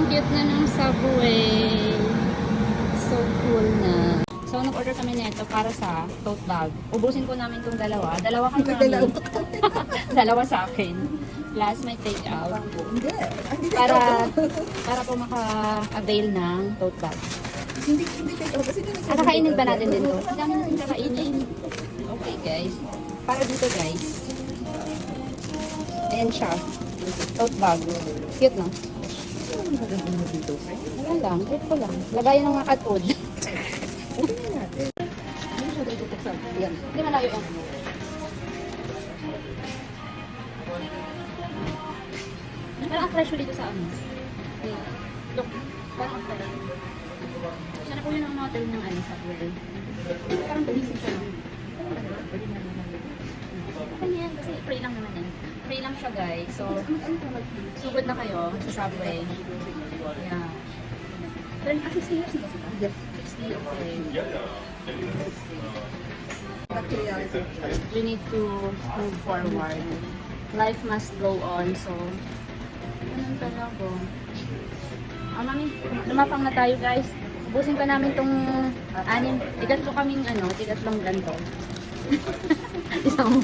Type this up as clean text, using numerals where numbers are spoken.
cute na ng Subway. So cool na. So, nag-order kami nito para sa tote bag. Ubusin po namin itong dalawa. Dalawa kami. Dalawa sa akin. Plus, may take out. Para po maka-avail ng tote bag. Hindi take out kasi Kakainin ba natin din to? Ang dami natin kakainin. Okay, guys. Para dito, guys. Ayan siya. Tote bag. Cute, no? Wala lang. Cute ko lang. Lagayan ng mga cat food. Hindi malayo yan. Parang ang fresh dito sa ano. Look. Parang ang fresh. Sana po yun ang model ng ano, Subway. Parang tumisip siya. Ano yan? Kasi free lang naman yan. Free lang siya, guys. So, sugod na kayo sa Subway. Yeah. Pero kasi serious na sila? Yes. 60, okay. We need to move forward. Life must go on. So, ganun talaga. Mami, lumapang na tayo, guys. Ubusin pa namin tong tigatlo kaming tigatlong ganito. Isang